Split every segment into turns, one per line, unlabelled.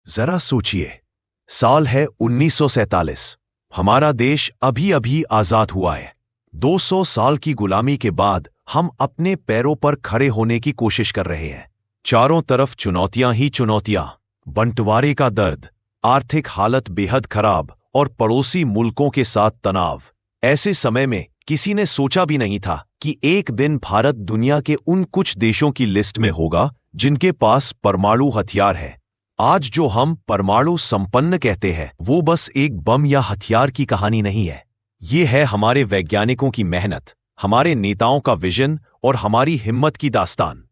जरा सोचिए, साल है 1947। हमारा देश अभी अभी आजाद हुआ है। 200 साल की गुलामी के बाद हम अपने पैरों पर खड़े होने की कोशिश कर रहे हैं। चारों तरफ चुनौतियां ही चुनौतियां, बंटवारे का दर्द, आर्थिक हालत बेहद खराब और पड़ोसी मुल्कों के साथ तनाव। ऐसे समय में किसी ने सोचा भी नहीं था कि एक दिन भारत दुनिया के उन कुछ देशों की लिस्ट में होगा जिनके पास परमाणु हथियार है। आज जो हम परमाणु संपन्न कहते हैं वो बस एक बम या हथियार की कहानी नहीं है। ये है हमारे वैज्ञानिकों की मेहनत, हमारे नेताओं का विजन और हमारी हिम्मत की दास्तान।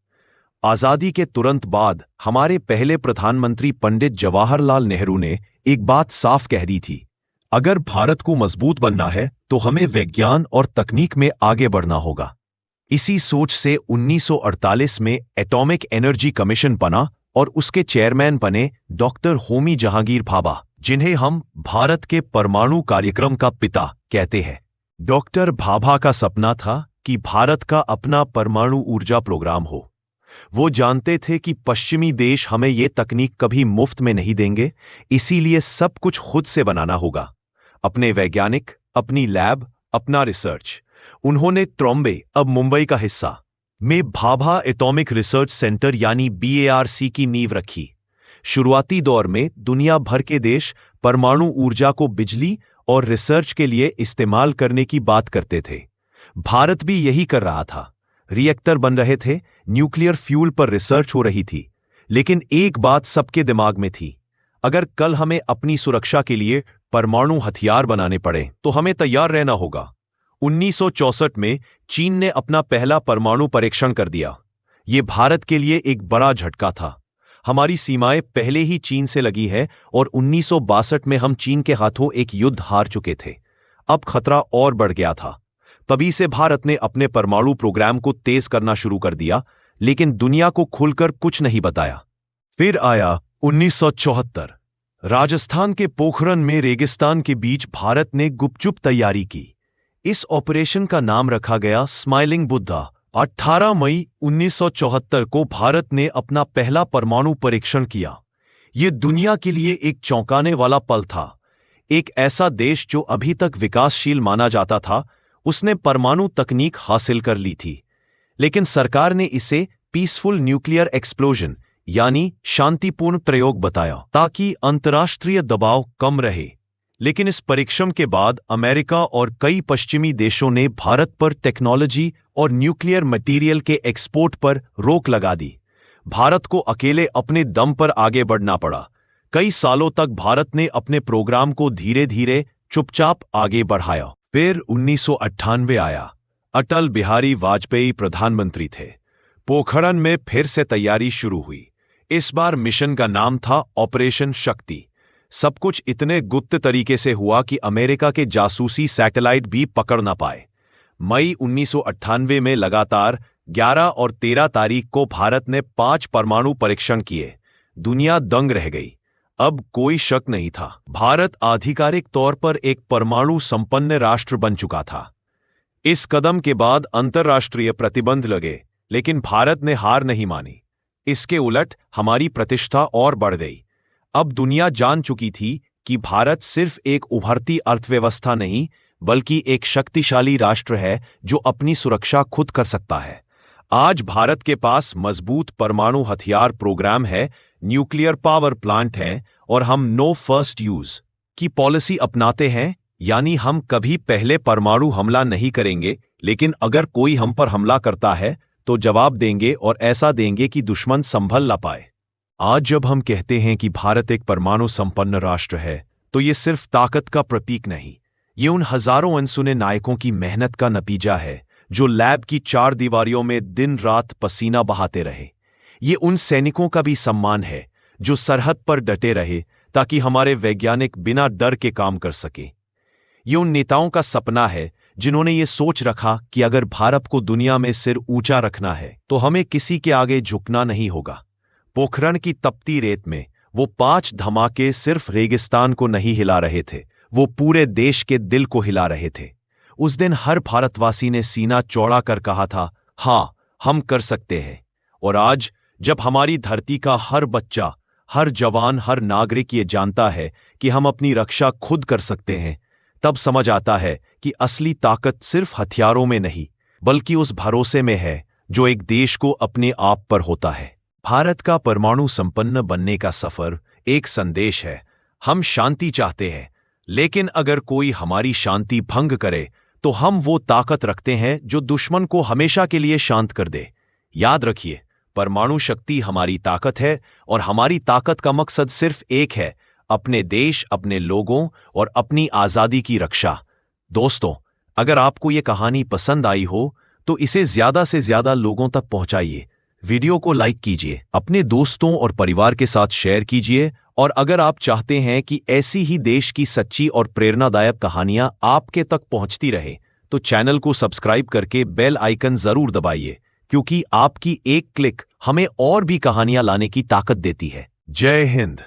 आजादी के तुरंत बाद हमारे पहले प्रधानमंत्री पंडित जवाहरलाल नेहरू ने एक बात साफ कह दी थी, अगर भारत को मजबूत बनना है तो हमें विज्ञान और तकनीक में आगे बढ़ना होगा। इसी सोच से 1948 में एटॉमिक एनर्जी कमीशन बना और उसके चेयरमैन बने डॉक्टर होमी जहांगीर भाभा, जिन्हें हम भारत के परमाणु कार्यक्रम का पिता कहते हैं। डॉक्टर भाभा का सपना था कि भारत का अपना परमाणु ऊर्जा प्रोग्राम हो। वो जानते थे कि पश्चिमी देश हमें ये तकनीक कभी मुफ्त में नहीं देंगे, इसीलिए सब कुछ खुद से बनाना होगा। अपने वैज्ञानिक, अपनी लैब, अपना रिसर्च। उन्होंने ट्रॉम्बे, अब मुंबई का हिस्सा, में भाभा एटॉमिक रिसर्च सेंटर यानी BARC की नींव रखी। शुरुआती दौर में दुनिया भर के देश परमाणु ऊर्जा को बिजली और रिसर्च के लिए इस्तेमाल करने की बात करते थे। भारत भी यही कर रहा था। रिएक्टर बन रहे थे, न्यूक्लियर फ्यूल पर रिसर्च हो रही थी। लेकिन एक बात सबके दिमाग में थी, अगर कल हमें अपनी सुरक्षा के लिए परमाणु हथियार बनाने पड़े तो हमें तैयार रहना होगा। 1964 में चीन ने अपना पहला परमाणु परीक्षण कर दिया। ये भारत के लिए एक बड़ा झटका था। हमारी सीमाएं पहले ही चीन से लगी है और 1962 में हम चीन के हाथों एक युद्ध हार चुके थे। अब खतरा और बढ़ गया था। तभी से भारत ने अपने परमाणु प्रोग्राम को तेज करना शुरू कर दिया, लेकिन दुनिया को खुलकर कुछ नहीं बताया। फिर आया 1974। राजस्थान के पोखरण में रेगिस्तान के बीच भारत ने गुपचुप तैयारी की। इस ऑपरेशन का नाम रखा गया स्माइलिंग बुद्धा। 18 मई 1974 को भारत ने अपना पहला परमाणु परीक्षण किया। यह दुनिया के लिए एक चौंकाने वाला पल था। एक ऐसा देश जो अभी तक विकासशील माना जाता था, उसने परमाणु तकनीक हासिल कर ली थी। लेकिन सरकार ने इसे पीसफुल न्यूक्लियर एक्सप्लोजन यानी शांतिपूर्ण प्रयोग बताया, ताकि अंतर्राष्ट्रीय दबाव कम रहे। लेकिन इस परीक्षण के बाद अमेरिका और कई पश्चिमी देशों ने भारत पर टेक्नोलॉजी और न्यूक्लियर मटेरियल के एक्सपोर्ट पर रोक लगा दी। भारत को अकेले अपने दम पर आगे बढ़ना पड़ा। कई सालों तक भारत ने अपने प्रोग्राम को धीरे धीरे चुपचाप आगे बढ़ाया। फिर 1998 आया। अटल बिहारी वाजपेयी प्रधानमंत्री थे। पोखरण में फिर से तैयारी शुरू हुई। इस बार मिशन का नाम था ऑपरेशन शक्ति। सब कुछ इतने गुप्त तरीके से हुआ कि अमेरिका के जासूसी सैटेलाइट भी पकड़ न पाए। मई 1998 में लगातार 11 और 13 तारीख को भारत ने 5 परमाणु परीक्षण किए। दुनिया दंग रह गई। अब कोई शक नहीं था, भारत आधिकारिक तौर पर एक परमाणु संपन्न राष्ट्र बन चुका था। इस कदम के बाद अंतर्राष्ट्रीय प्रतिबंध लगे, लेकिन भारत ने हार नहीं मानी। इसके उलट हमारी प्रतिष्ठा और बढ़ गई। अब दुनिया जान चुकी थी कि भारत सिर्फ एक उभरती अर्थव्यवस्था नहीं, बल्कि एक शक्तिशाली राष्ट्र है जो अपनी सुरक्षा खुद कर सकता है। आज भारत के पास मजबूत परमाणु हथियार प्रोग्राम है, न्यूक्लियर पावर प्लांट है और हम नो फर्स्ट यूज की पॉलिसी अपनाते हैं, यानी हम कभी पहले परमाणु हमला नहीं करेंगे, लेकिन अगर कोई हम पर हमला करता है तो जवाब देंगे और ऐसा देंगे कि दुश्मन संभल न पाए। आज जब हम कहते हैं कि भारत एक परमाणु संपन्न राष्ट्र है, तो ये सिर्फ ताकत का प्रतीक नहीं, ये उन हजारों अनसुने नायकों की मेहनत का नतीजा है जो लैब की 4 दीवारों में दिन रात पसीना बहाते रहे। ये उन सैनिकों का भी सम्मान है जो सरहद पर डटे रहे ताकि हमारे वैज्ञानिक बिना डर के काम कर सके। ये उन नेताओं का सपना है जिन्होंने ये सोच रखा कि अगर भारत को दुनिया में सिर ऊंचा रखना है तो हमें किसी के आगे झुकना नहीं होगा। पोखरण की तपती रेत में वो 5 धमाके सिर्फ रेगिस्तान को नहीं हिला रहे थे, वो पूरे देश के दिल को हिला रहे थे। उस दिन हर भारतवासी ने सीना चौड़ा कर कहा था, हाँ हम कर सकते हैं। और आज जब हमारी धरती का हर बच्चा, हर जवान, हर नागरिक ये जानता है कि हम अपनी रक्षा खुद कर सकते हैं, तब समझ आता है कि असली ताकत सिर्फ हथियारों में नहीं, बल्कि उस भरोसे में है जो एक देश को अपने आप पर होता है। भारत का परमाणु संपन्न बनने का सफर एक संदेश है। हम शांति चाहते हैं, लेकिन अगर कोई हमारी शांति भंग करे तो हम वो ताकत रखते हैं जो दुश्मन को हमेशा के लिए शांत कर दे। याद रखिए, परमाणु शक्ति हमारी ताकत है और हमारी ताकत का मकसद सिर्फ एक है, अपने देश, अपने लोगों और अपनी आजादी की रक्षा। दोस्तों, अगर आपको ये कहानी पसंद आई हो तो इसे ज्यादा से ज्यादा लोगों तक पहुंचाइए। वीडियो को लाइक कीजिए, अपने दोस्तों और परिवार के साथ शेयर कीजिए, और अगर आप चाहते हैं कि ऐसी ही देश की सच्ची और प्रेरणादायक कहानियां आपके तक पहुंचती रहे तो चैनल को सब्सक्राइब करके बेल आइकन जरूर दबाइए, क्योंकि आपकी एक क्लिक हमें और भी कहानियां लाने की ताकत देती है। जय हिंद।